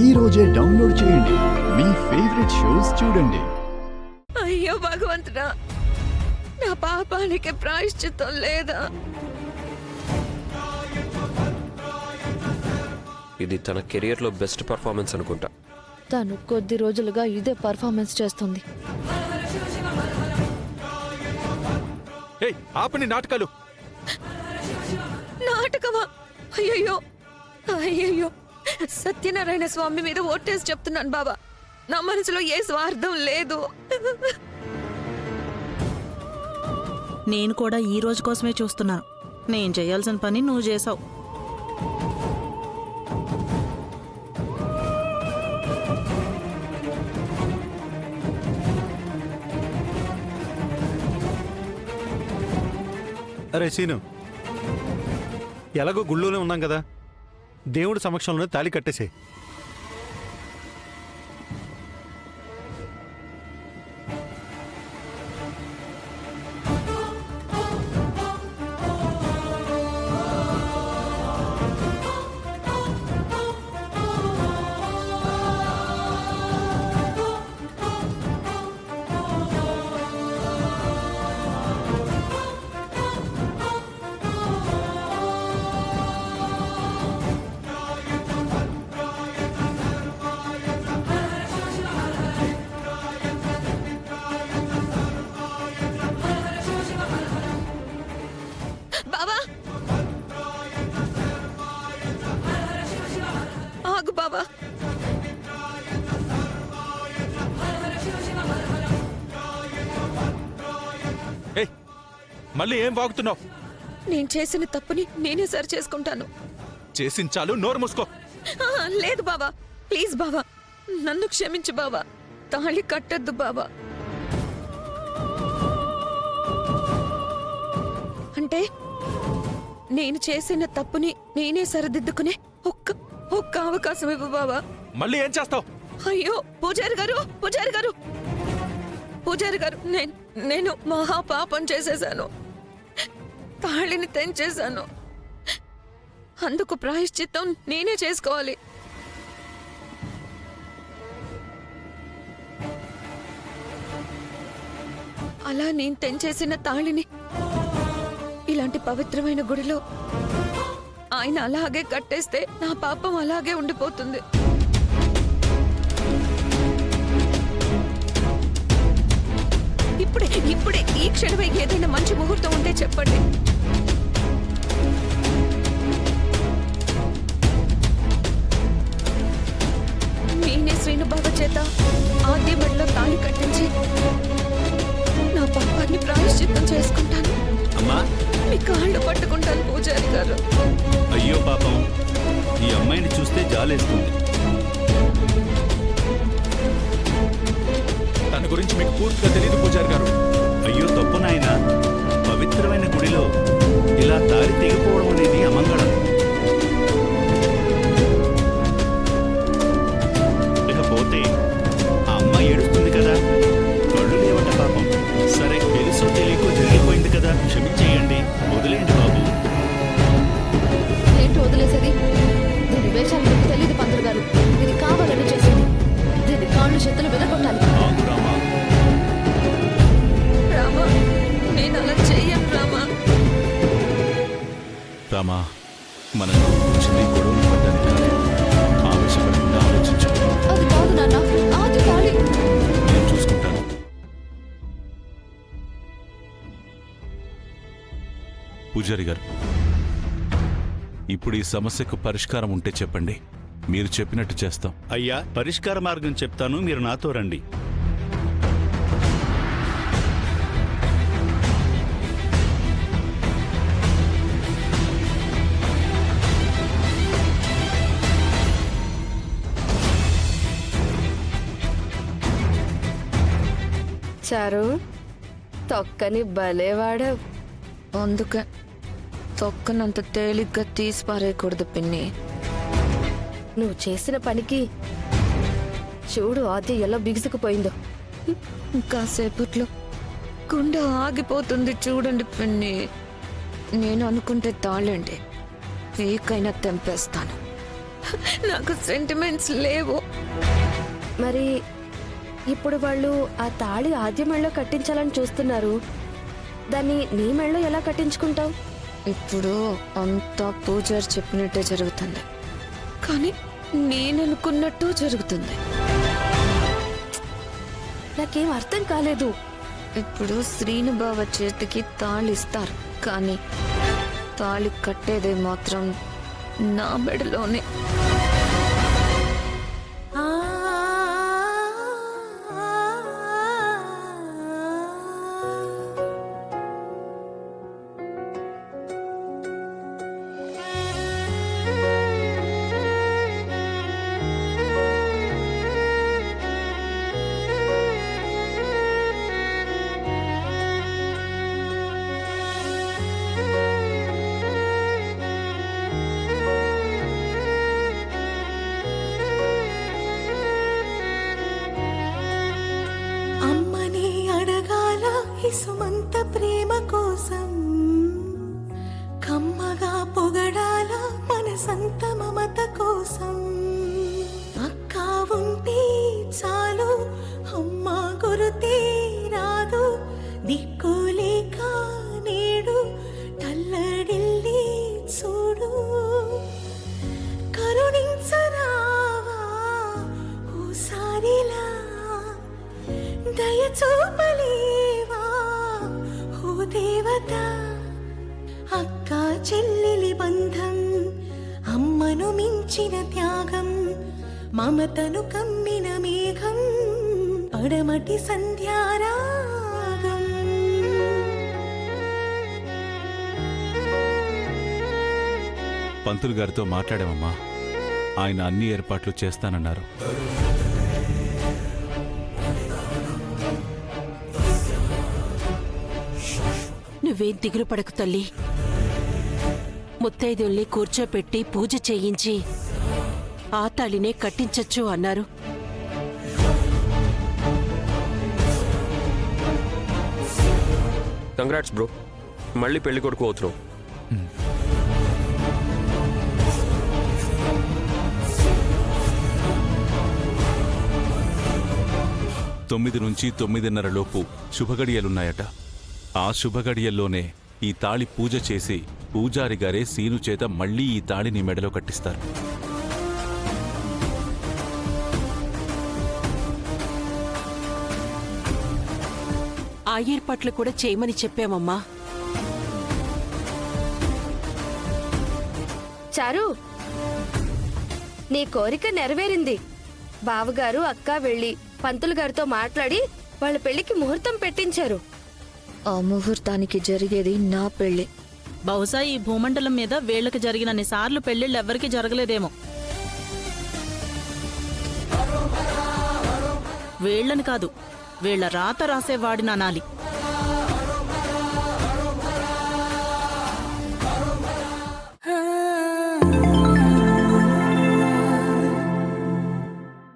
ఈ రోజే డౌన్లోడ్ చేయండి. మీ ఫేవరెట్ షోస్ చూడండి. అయ్యో భగవంతుడా, నా పాపానికి ప్రాయశ్చిత్తం లేదా? ఇది తన కెరియర్లో బెస్ట్ పర్ఫార్మెన్స్ అనుకుంటా. తను కొద్ది రోజులుగా ఇదే పర్ఫార్మెన్స్ చేస్తుంది. ఆపని నాటకాలు. నాటకమా? అయ్యయ్యో అయ్యయ్యో, సత్యనారాయణ స్వామి మీద ఓటేసి చెప్తున్నాను బాబా, నా మనసులో ఏ స్వార్థం లేదు. నేను కూడా ఈ రోజు కోసమే చూస్తున్నాను. నేను చేయాల్సిన పని నువ్వు చేసావు. అరే సీను, ఎలాగో గుళ్ళోనే ఉన్నాం కదా, దేవుడి సమక్షంలోనే తాళి కట్టేసే. బాబా ఆగు బాబా. మళ్ళీ ఏం వాగుతున్నావు? నేను చేసిన తప్పుని నేనే సరి చేసుకుంటాను. చేసించాలు, నోరు మూసుకో. లేదు బాబా, ప్లీజ్ బాబా, నన్ను క్షమించు బాబా, తాళి కట్టద్దు బాబా. అంటే నేను చేసిన తప్పుని నేనే సరిదిద్దుకునే ఒక్క అవకాశం ఇవ్వు బాబా. మళ్ళీ ఏం చేస్తావు? అయ్యో పూజారి గారు, పూజారి గారు, పూజారి గారు, నేను మహాపాపం చేసేశాను. తాళిని తెంచేశాను. అందుకు ప్రాయశ్చిత్తం నేనే చేసుకోవాలి. అలా నేను తెంచేసిన తాళిని ఇలాంటి పవిత్రమైన గుడిలో ఆయన అలాగే కట్టేస్తే నా పాపం అలాగే ఉండిపోతుంది. ఇప్పుడే ఈ క్షణమే ఏదైనా మంచి ముహూర్తం ఉంటే చెప్పండి. నేనే శ్రీను బాబా చేత ఆద్య మెడలో తాళి కట్టించి నా పాపాన్ని ప్రాయశ్చిత్తం చేసుకుంటాను. అమ్మా, మీ కాళ్ళు పట్టుకుంటాను పూజారి గారు. అయ్యో పాపం, ఈ అమ్మాయిని చూస్తే జాలేస్తుంది. తన గురించి మీకు పూర్తిగా తెలియదు పూజారి గారు. అయ్యో తప్పు నాయనా, పవిత్రమైన గుడిలో ఇలా తాళి తెగిపోవడం అనేది అమంగళం. ఇకపోతే ఆ అమ్మాయి ఏడుస్తుంది కదా, కళ్ళు లేవట పాపం. సరే, తెలుసో తెలియకో జరిగిపోయింది కదా, క్షమించేయండి, వదిలేయండి బాబు. ఏంటి వదిలేసేది? దీని వేషాలు మీకు తెలియదు పంతులు గారు, ఇది కావాలని చేసింది. దీని కాళ్ళు చేతులు విరగొట్టాలి. ఆగు రామా. రామా, నేను అలా చెయ్యను రామా. రామా, మనం వచ్చింది గొడవలు పడ్డానికి కాదు, ఆవేశపడకుండా ఆలోచించు. అది కాదు నాన్న, ఆది తాళి. నేను చూసుకుంటాను. పూజారి గారు, ఇప్పుడు ఈ సమస్యకు పరిష్కారం ఉంటే చెప్పండి, మీరు చెప్పినట్టు చేస్తాం. అయ్యా, పరిష్కార మార్గం చెప్తాను, మీరు నాతో రండి. చారు, తొక్కని భలేవాడు. అందుకే తొక్కనంత తేలిగ్గా తీసి పారేయకూడదు పిన్ని. నువ్వు చేసిన పనికి చూడు ఆద్య ఎలా బిగుసుకుపోయిందో. కాసేపట్లో గుండె ఆగిపోతుంది చూడండి పిన్ని. నేను అనుకుంటే తాళండి ఏకైనా తెంపేస్తాను. నాకు సెంటిమెంట్స్ లేవు. మరి ఇప్పుడు వాళ్ళు ఆ తాళి ఆద్య మెళ్ళో కట్టించాలని చూస్తున్నారు. దాన్ని నీ మెళ్ళో ఎలా కట్టించుకుంటావు? ఇప్పుడు అంతా పూజారి చెప్పినట్టే జరుగుతుంది, కానీ నేను అనుకున్నట్టు జరుగుతుంది. నాకేం అర్థం కాలేదు. ఇప్పుడు శ్రీను బావ చేతికి తాళి ఇస్తారు, కానీ తాళి కట్టేదే మాత్రం నా మెడలోనే. అమ్మని అడగాల ఇసుమంత ప్రేమ కోసం, కమ్మగా పొగడాల మనసంత మమత కోసం. అక్క ఉంటే చాలు అమ్మ గురుతే రాదు, దిక్కులేక నేడు తల్లడిల్లి చూడు. కరుణించరావా ఓసారిలా, దయ చూపలేవా ఓ దేవత. అక్క చెల్లెలి బంధం, అమ్మను మించిన త్యాగం, మమతను కమ్మిన మేఘం, పడమటి సంధ్యారాగం. పంతులు గారితో మాట్లాడామమ్మా. ఆయన అన్ని ఏర్పాట్లు చేస్తానన్నారు. నువ్వేం దిగులు పడకు తల్లి. ముత్తైదుల్ని కూర్చోపెట్టి పూజ చేయించి ఆ తాళినే కట్టించచ్చు అన్నారు. కంగ్రాట్స్ బ్రో, మళ్ళీ పెళ్లి కొడుకు అవుతున్నావు. తొమ్మిది నుంచి 9:30 లోపు శుభగడియలున్నాయట. ఆ శుభగడియల్లోనే ఈ తాళి పూజ చేసి పూజారి గారే సీను చేత మళ్ళీ ఈ తాళిని మెడలో కట్టిస్తారు. ఆ ఏర్పాట్లు కూడా చేయమని చెప్పామమ్మా. చారు, నీ కోరిక నెరవేరింది. బావగారు అక్క వెళ్ళి పంతులు గారితో మాట్లాడి వాళ్ళ పెళ్లికి ముహూర్తం పెట్టించారు. ఆ ముహూర్తానికి జరిగేది నా పెళ్లి. బహుశా ఈ భూమండలం మీద వీళ్ళకి జరిగినన్ని సార్లు పెళ్లిళ్ళు ఎవ్వరికీ జరగలేదేమో. వీళ్ళని కాదు, వీళ్ళ రాత రాసేవాడిని అనాలి. ఆ